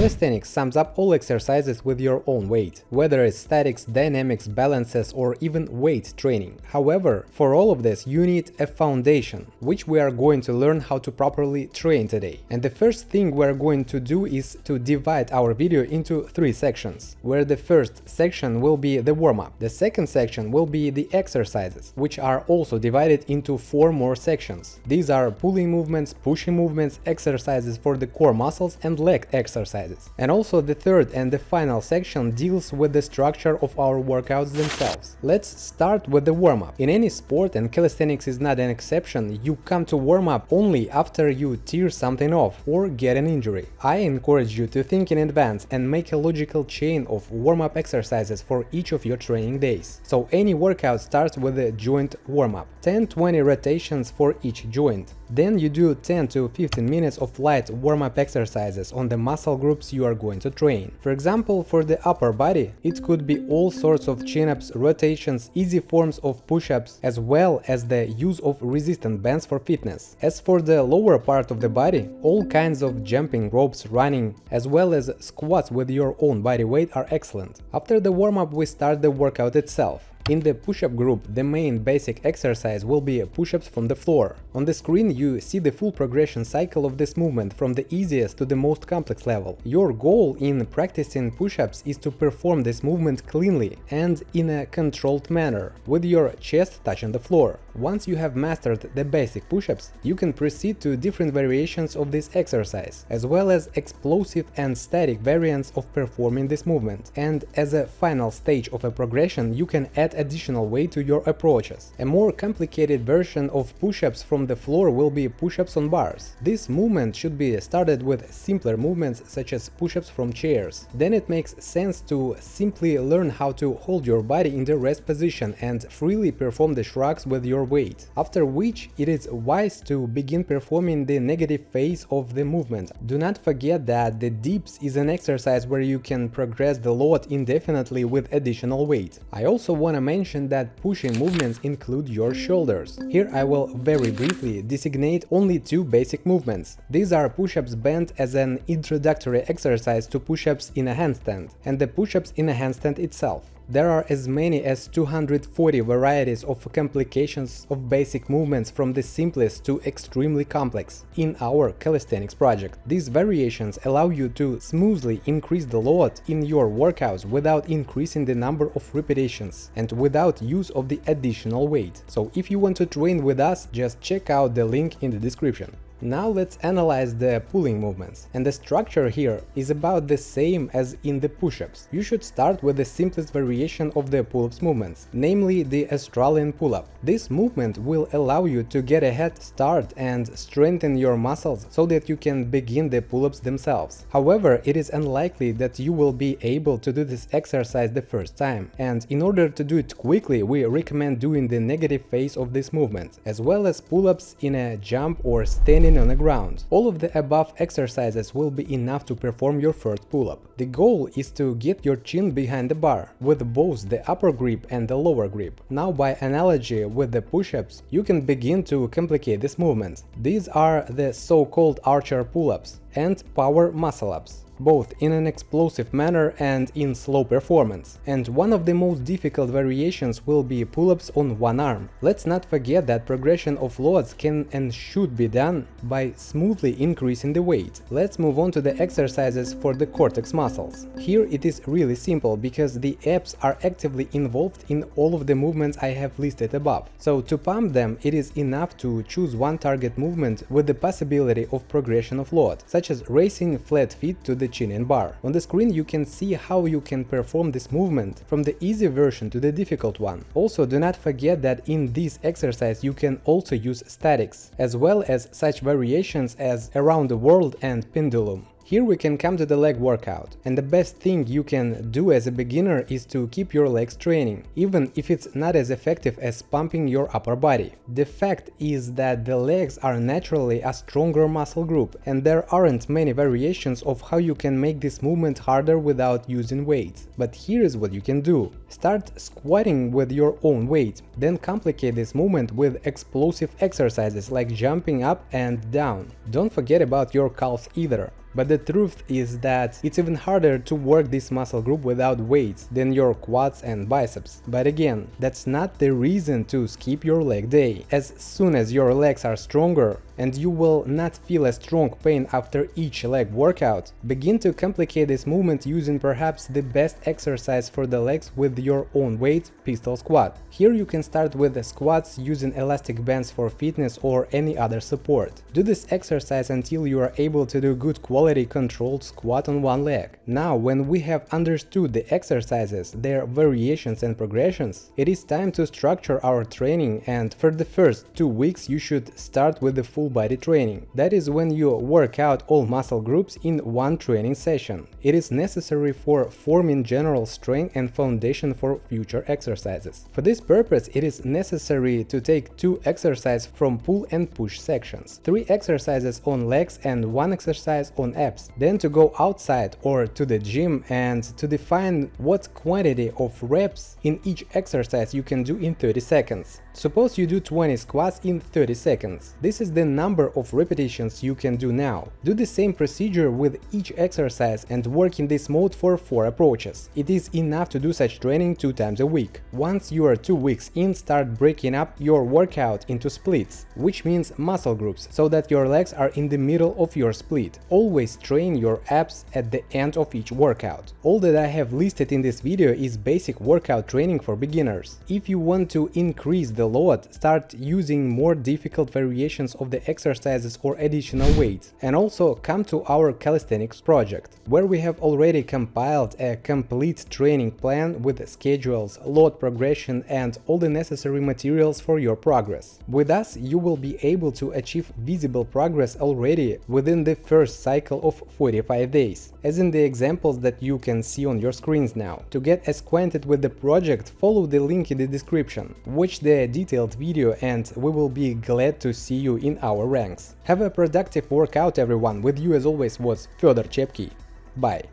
Calisthenics sums up all exercises with your own weight, whether it's statics, dynamics, balances, or even weight training. However, for all of this you need a foundation, which we are going to learn how to properly train today. And the first thing we're going to do is to divide our video into 3 sections, where the first section will be the warm-up, the second section will be the exercises, which are also divided into 4 more sections. These are pulling movements, pushing movements, exercises for the core muscles and leg exercises. And also the third and the final section deals with the structure of our workouts themselves. Let's start with the warm-up. In any sport, and calisthenics is not an exception, you come to warm up only after you tear something off or get an injury. I encourage you to think in advance and make a logical chain of warm-up exercises for each of your training days. So any workout starts with a joint warm-up, 10-20 rotations for each joint. Then you do 10 to 15 minutes of light warm-up exercises on the muscle groups you are going to train. For example, for the upper body, it could be all sorts of chin-ups, rotations, easy forms of push-ups, as well as the use of resistant bands for fitness. As for the lower part of the body, all kinds of jumping ropes, running, as well as squats with your own body weight are excellent. After the warm-up, we start the workout itself. In the push-up group, the main basic exercise will be push-ups from the floor. On the screen you see the full progression cycle of this movement from the easiest to the most complex level. Your goal in practicing push-ups is to perform this movement cleanly and in a controlled manner, with your chest touching the floor. Once you have mastered the basic push-ups, you can proceed to different variations of this exercise, as well as explosive and static variants of performing this movement. And as a final stage of a progression, you can add additional weight to your approaches. A more complicated version of push-ups from the floor will be push-ups on bars. This movement should be started with simpler movements such as push-ups from chairs. Then it makes sense to simply learn how to hold your body in the rest position and freely perform the shrugs with your weight. After which it is wise to begin performing the negative phase of the movement. Do not forget that the dips is an exercise where you can progress the load indefinitely with additional weight. I also want to mention that pushing movements include your shoulders. Here I will very briefly designate only 2 basic movements. These are push-ups bent as an introductory exercise to push-ups in a handstand, and the push-ups in a handstand itself. There are as many as 240 varieties of complications of basic movements, from the simplest to extremely complex, in our calisthenics project. These variations allow you to smoothly increase the load in your workouts without increasing the number of repetitions and without use of the additional weight. So if you want to train with us, just check out the link in the description. Now let's analyze the pulling movements, and the structure here is about the same as in the push-ups. You should start with the simplest variation of the pull-ups movements, namely the Australian pull-up. This movement will allow you to get a head start and strengthen your muscles so that you can begin the pull-ups themselves. However, it is unlikely that you will be able to do this exercise the first time, and in order to do it quickly, we recommend doing the negative phase of this movement, as well as pull-ups in a jump or standing on the ground. All of the above exercises will be enough to perform your first pull-up. The goal is to get your chin behind the bar, with both the upper grip and the lower grip. Now, by analogy with the push-ups, you can begin to complicate this movement. These are the so-called archer pull-ups and power muscle-ups, both in an explosive manner and in slow performance. And one of the most difficult variations will be pull-ups on one arm. Let's not forget that progression of loads can and should be done by smoothly increasing the weight. Let's move on to the exercises for the cortex muscles. Here it is really simple because the abs are actively involved in all of the movements I have listed above. So to pump them, it is enough to choose one target movement with the possibility of progression of load, such as raising flat feet to the chin and bar. On the screen you can see how you can perform this movement from the easy version to the difficult one. Also, do not forget that in this exercise you can also use statics, as well as such variations as around the world and pendulum. Here we can come to the leg workout, and the best thing you can do as a beginner is to keep your legs training, even if it's not as effective as pumping your upper body. The fact is that the legs are naturally a stronger muscle group, and there aren't many variations of how you can make this movement harder without using weights. But here is what you can do. Start squatting with your own weight, then complicate this movement with explosive exercises like jumping up and down. Don't forget about your calves either. But the truth is that it's even harder to work this muscle group without weights than your quads and biceps. But again, that's not the reason to skip your leg day. As soon as your legs are stronger and you will not feel a strong pain after each leg workout, begin to complicate this movement using perhaps the best exercise for the legs with your own weight, pistol squat. Here you can start with the squats using elastic bands for fitness or any other support. Do this exercise until you are able to do good quality controlled squat on one leg. Now, when we have understood the exercises, their variations and progressions, it is time to structure our training, and for the first 2 weeks you should start with the full body training. That is when you work out all muscle groups in one training session. It is necessary for forming general strength and foundation for future exercises. For this purpose, it is necessary to take 2 exercises from pull and push sections, 3 exercises on legs and 1 exercise on abs, then to go outside or to the gym and to define what quantity of reps in each exercise you can do in 30 seconds. Suppose you do 20 squats in 30 seconds. This is the number of repetitions you can do now. Do the same procedure with each exercise and work in this mode for 4 approaches. It is enough to do such training 2 times a week. Once you are 2 weeks in, start breaking up your workout into splits, which means muscle groups, so that your legs are in the middle of your split. Always train your abs at the end of each workout. All that I have listed in this video is basic workout training for beginners. If you want to increase the load, start using more difficult variations of the exercises or additional weights, and also come to our calisthenics project, where we have already compiled a complete training plan with schedules, load progression, and all the necessary materials for your progress. With us, you will be able to achieve visible progress already within the first cycle of 45 days, as in the examples that you can see on your screens now. To get acquainted with the project, follow the link in the description. Watch the detailed video and we will be glad to see you in our ranks. Have a productive workout everyone. With you as always was Fedor Chepki. Bye.